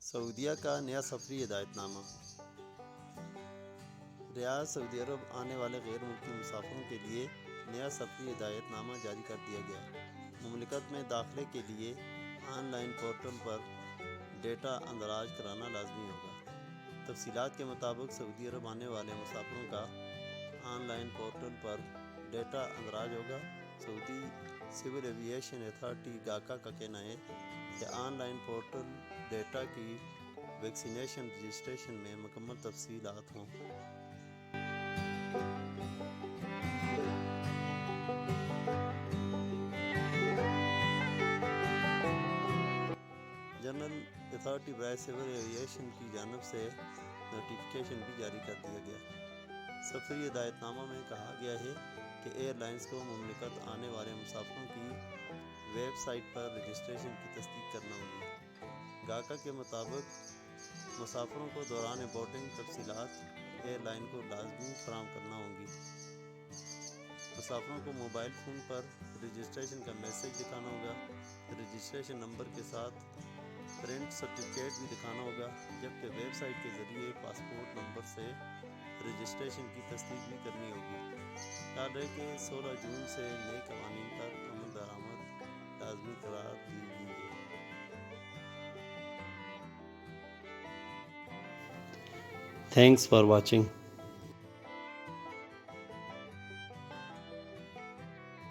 سعودیہ کا نیا سفری ہدایت نامہ۔ ریاض سعودی عرب آنے والے غیر ملکی مسافروں کے لیے نیا سفری ہدایت نامہ جاری کر دیا گیا۔ مملکت میں داخلے کے لیے on line portal per data اندراج کرانا لازمی ہوگا۔ تفصیلات کے مطابق سعودی عرب آنے والے مسافروں کا on line portal per data اندراج ہوگا۔ سعودی سول ایوییشن اتھارٹی گاکا کا کہنا ہے کہ آن لائن پورٹل ڈیٹا کی ویکسینیشن رجسٹریشن میں مکمل تفصیلات ہوں۔ جنرل اتھارٹی برائے سول ایوییشن کی جانب سے نوٹیفیکیشن بھی جاری کر دیا گیا۔ سفری ہدایت نامہ میں کہا گیا ہے کہ ایئر لائنز کو مملکت آنے والے مسافروں کی ویب سائٹ پر رجسٹریشن کی تصدیق کرنا ہوگی۔ گاکا کے مطابق مسافروں کو دوران بورڈنگ تفصیلات ایئر لائن کو لازمی فراہم کرنا ہوں گی۔ مسافروں کو موبائل فون پر رجسٹریشن کا میسیج دکھانا ہوگا۔ رجسٹریشن نمبر کے ساتھ پرنٹ سرٹیفکیٹ بھی دکھانا ہوگا، جبکہ ویب سائٹ کے ذریعے پاسپورٹ نمبر سے رجسٹریشن کی تصدیق بھی کرنی ہوگی۔ یاد رہے کہ 16 جون سے نئے قوانین پر عمل درآمد لازمی قرار دی گئی ہے۔ Thanks for watching.